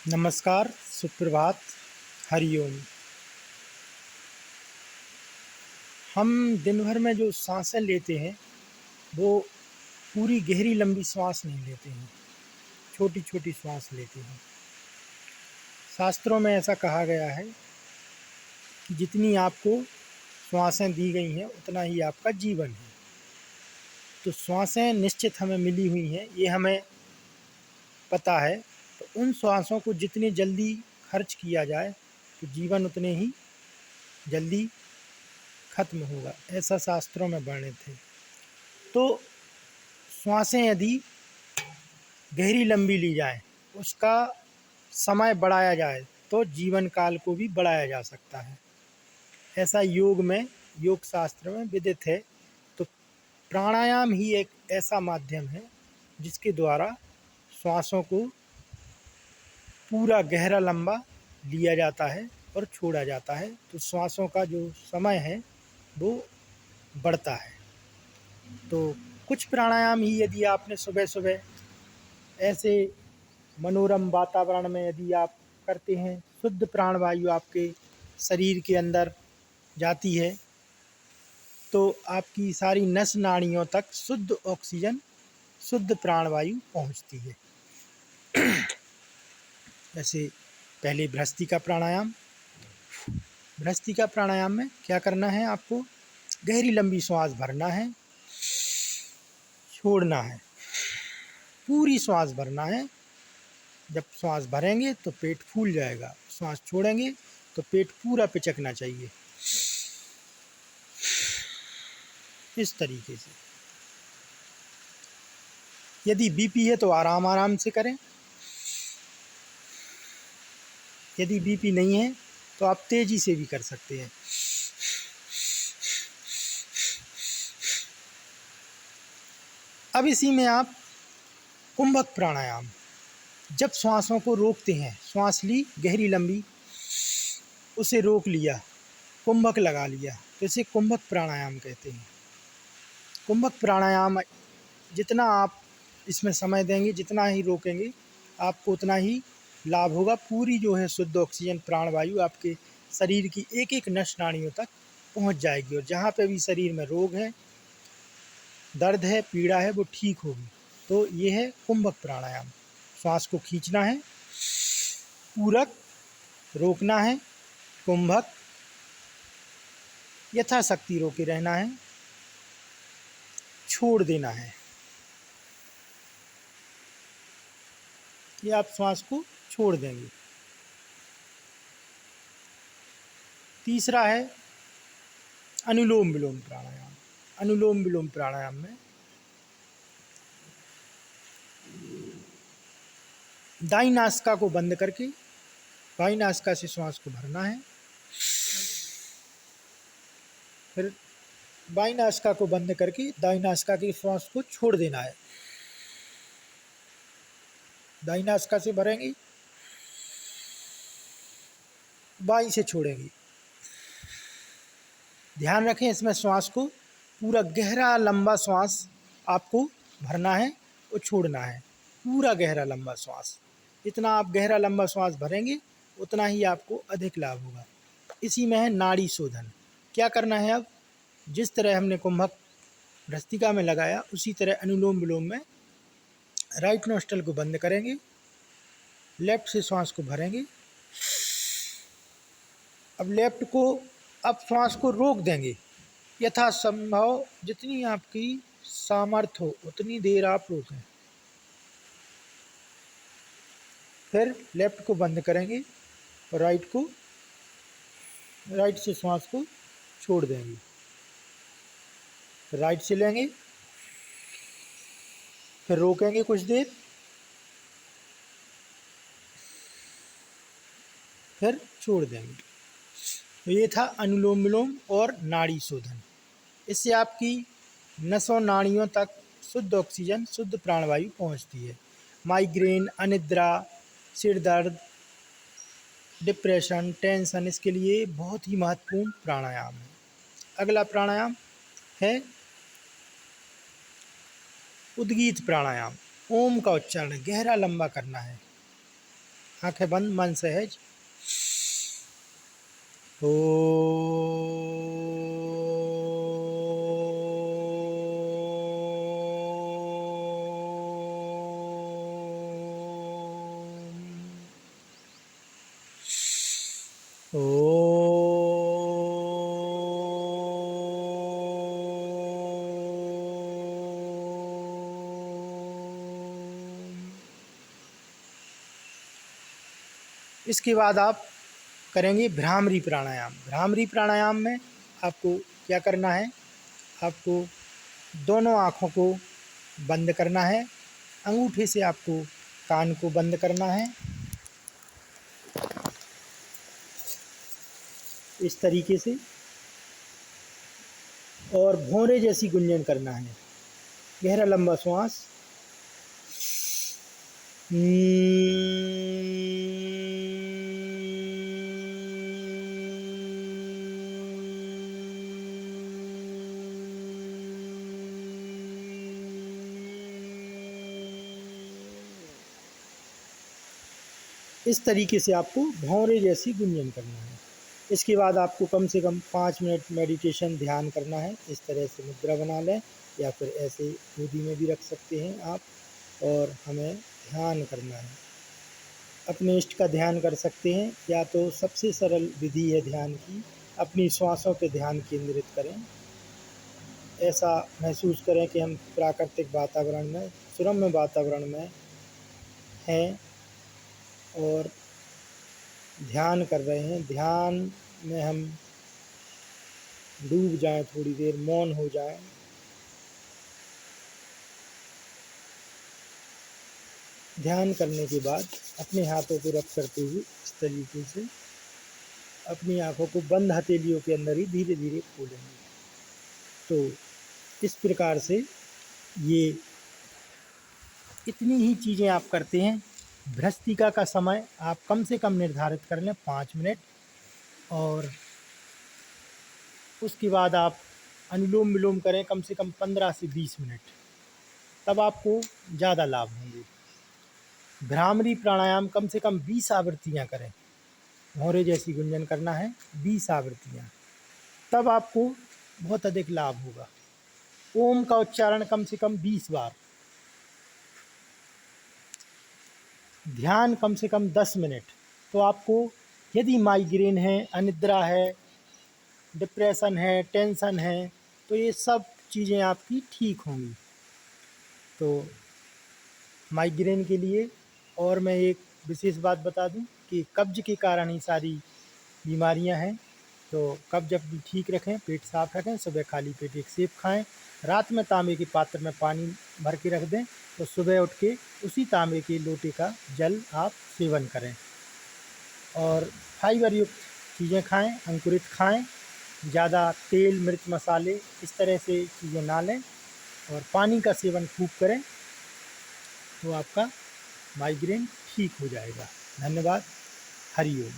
नमस्कार, सुप्रभात, हरिओम। हम दिन भर में जो साँसें लेते हैं, वो पूरी गहरी लंबी श्वास नहीं लेते हैं, छोटी-छोटी श्वास लेते हैं। शास्त्रों में ऐसा कहा गया है कि जितनी आपको श्वासें दी गई हैं, उतना ही आपका जीवन है। तो श्वासें निश्चित हमें मिली हुई हैं, ये हमें पता है। तो उन श्वासों को जितनी जल्दी खर्च किया जाए, तो जीवन उतने ही जल्दी खत्म होगा, ऐसा शास्त्रों में वर्णित है। तो श्वासें यदि गहरी लंबी ली जाए, उसका समय बढ़ाया जाए, तो जीवन काल को भी बढ़ाया जा सकता है। ऐसा योग शास्त्र में विदित है। तो प्राणायाम ही एक ऐसा माध्यम है जिसके द्वारा श्वासों को पूरा गहरा लंबा लिया जाता है और छोड़ा जाता है। तो श्वासों का जो समय है वो बढ़ता है। तो कुछ प्राणायाम ही यदि आपने सुबह सुबह ऐसे मनोरम वातावरण में यदि आप करते हैं, शुद्ध प्राणवायु आपके शरीर के अंदर जाती है, तो आपकी सारी नस नाड़ियों तक शुद्ध ऑक्सीजन, शुद्ध प्राणवायु पहुंचती है। जैसे पहले भ्रस्तिका प्राणायाम। भ्रस्तिका प्राणायाम में क्या करना है, आपको गहरी लंबी श्वास भरना है, छोड़ना है, पूरी श्वास भरना है। जब श्वास भरेंगे तो पेट फूल जाएगा, श्वास छोड़ेंगे तो पेट पूरा पिचकना चाहिए, इस तरीके से। यदि बीपी है तो आराम आराम से करें, यदि बीपी नहीं है तो आप तेजी से भी कर सकते हैं। अब इसी में आप कुंभक प्राणायाम, जब श्वासों को रोकते हैं, श्वास ली गहरी लंबी, उसे रोक लिया, कुंभक लगा लिया, तो इसे कुंभक प्राणायाम कहते हैं। कुंभक प्राणायाम जितना आप इसमें समय देंगे, जितना ही रोकेंगे, आपको उतना ही लाभ होगा। पूरी जो है शुद्ध ऑक्सीजन प्राणवायु आपके शरीर की एक एक नस नाड़ियों तक पहुंच जाएगी, और जहाँ पे भी शरीर में रोग है, दर्द है, पीड़ा है, वो ठीक होगी। तो ये है कुंभक प्राणायाम। श्वास को खींचना है, पूरक रोकना है, कुंभक यथाशक्ति रोके रहना है, छोड़ देना है। ये आप श्वास को छोड़ देंगे। तीसरा है अनुलोम विलोम प्राणायाम। अनुलोम विलोम प्राणायाम में दाई नासिका को बंद करके बाई नासिका से श्वास को भरना है, फिर बाई नासिका को बंद करके दाई नासिका की श्वास को छोड़ देना है। दाई नासिका से भरेंगे, बाई से छोड़ेंगे। ध्यान रखें, इसमें श्वास को पूरा गहरा लंबा श्वास आपको भरना है और छोड़ना है, पूरा गहरा लंबा श्वास। जितना आप गहरा लंबा श्वास भरेंगे, उतना ही आपको अधिक लाभ होगा। इसी में है नाड़ी शोधन। क्या करना है, अब जिस तरह हमने कुंभक भ्रस्तिका में लगाया, उसी तरह अनुलोम विलोम में राइट नोस्ट्रल को बंद करेंगे, लेफ्ट से श्वास को भरेंगे। अब श्वास को रोक देंगे, यथासंभव जितनी आपकी सामर्थ्य हो उतनी देर आप रोकें। फिर लेफ्ट को बंद करेंगे और राइट से श्वास को छोड़ देंगे। राइट से लेंगे, फिर रोकेंगे कुछ देर, फिर छोड़ देंगे। तो ये था अनुलोम विलोम और नाड़ी शोधन। इससे आपकी नसों नाड़ियों तक शुद्ध ऑक्सीजन, शुद्ध प्राणवायु पहुंचती है। माइग्रेन, अनिद्रा, सिर दर्द, डिप्रेशन, टेंशन, इसके लिए बहुत ही महत्वपूर्ण प्राणायाम है। अगला प्राणायाम है उद्गीत प्राणायाम। ओम का उच्चारण गहरा लंबा करना है। आंखें बंद, मन सहज। ओ इसके बाद आप करेंगे भ्रामरी प्राणायाम। भ्रामरी प्राणायाम में आपको क्या करना है, आपको दोनों आँखों को बंद करना है, अंगूठे से आपको कान को बंद करना है, इस तरीके से, और भौंरे जैसी गुंजन करना है। गहरा लंबा श्वास। इस तरीके से आपको भौंरे जैसी गुंजन करना है। इसके बाद आपको कम से कम 5 मिनट मेडिटेशन ध्यान करना है। इस तरह से मुद्रा बना लें या फिर ऐसे गोदी में भी रख सकते हैं आप, और हमें ध्यान करना है। अपने इष्ट का ध्यान कर सकते हैं, या तो सबसे सरल विधि है ध्यान की, अपनी श्वासों पे ध्यान केंद्रित करें। ऐसा महसूस करें कि हम प्राकृतिक वातावरण में, सुरम्य वातावरण में हैं और ध्यान कर रहे हैं। ध्यान में हम डूब जाएं, थोड़ी देर मौन हो जाएं। ध्यान करने के बाद अपने हाथों को रब करते हुए इस तरीके से अपनी आंखों को बंद हथेलियों के अंदर ही धीरे धीरे खोलेंगे। तो इस प्रकार से ये इतनी ही चीज़ें आप करते हैं। भ्रस्तिका का समय आप कम से कम निर्धारित कर लें 5 मिनट, और उसके बाद आप अनुलोम विलोम करें कम से कम 15 से 20 मिनट, तब आपको ज़्यादा लाभ होंगे। भ्रामरी प्राणायाम कम से कम 20 आवृत्तियाँ करें। भौंरे जैसी गुंजन करना है 20 आवृत्तियाँ, तब आपको बहुत अधिक लाभ होगा। ओम का उच्चारण कम से कम 20 बार। ध्यान कम से कम 10 मिनट। तो आपको यदि माइग्रेन है, अनिद्रा है, डिप्रेशन है, टेंशन है, तो ये सब चीज़ें आपकी ठीक होंगी। तो माइग्रेन के लिए और मैं एक विशेष बात बता दूं कि कब्ज के कारण ही सारी बीमारियां हैं। तो कब्ज अपनी ठीक रखें, पेट साफ रखें, सुबह खाली पेट एक सेब खाएं, रात में तांबे के पात्र में पानी भर के रख दें, तो सुबह उठ के उसी तांबे के लोटे का जल आप सेवन करें। और फाइबर युक्त चीज़ें खाएं, अंकुरित खाएं, ज़्यादा तेल मिर्च मसाले इस तरह से चीज़ें ना लें, और पानी का सेवन खूब करें, तो आपका माइग्रेन ठीक हो जाएगा। धन्यवाद। हरि ओम।